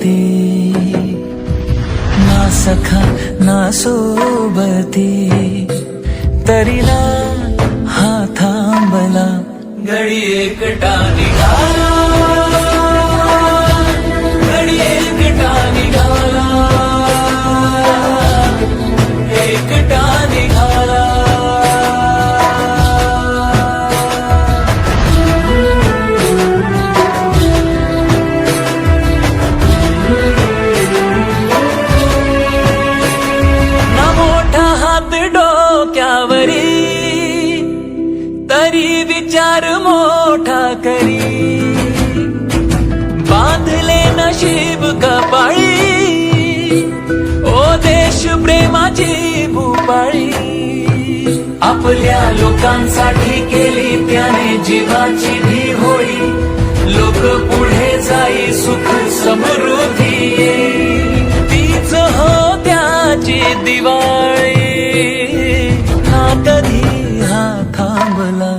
होती, ना सखा ना सोबती, तरी ना हा थांबला. घडी एकटा निघाला, घडी एकटा निघाला, एकटा निघाला. ना मोठा हात डोक्यावरी, तरी विचार मोठा करी. बांधले नशीब कपाळी, ओ देश प्रेमाची भूपाळी. आपल्या लोकांसाठी केली त्याने जीवाची भी होळी. लोक पुढे जाई सुख समृद्धी येई, तीच हो त्याची दिवाळी. ना कधी हा थांबला,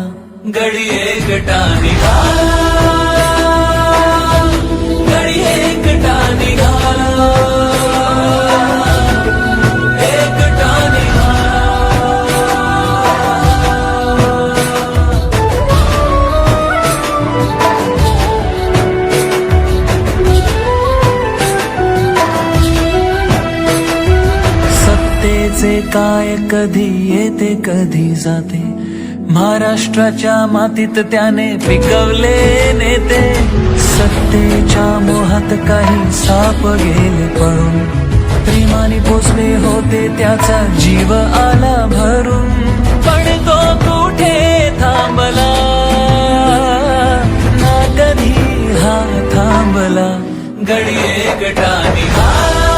घडी एकटा निघाला, घडी एकटा निघाला, एकटा निघाला. सत्तेचे काय कधी येते कधी जाते, महाराष्ट्राच्या मातीत त्याने पिकवले नेते. सत्तेच्या मोहात काही साप गेले पळून, प्रेमाने पोचले होते त्याचा जीव आला भरून. पण तो कुठे थांबला, ना कधी हा थांबला. घडी एकटा निघाला,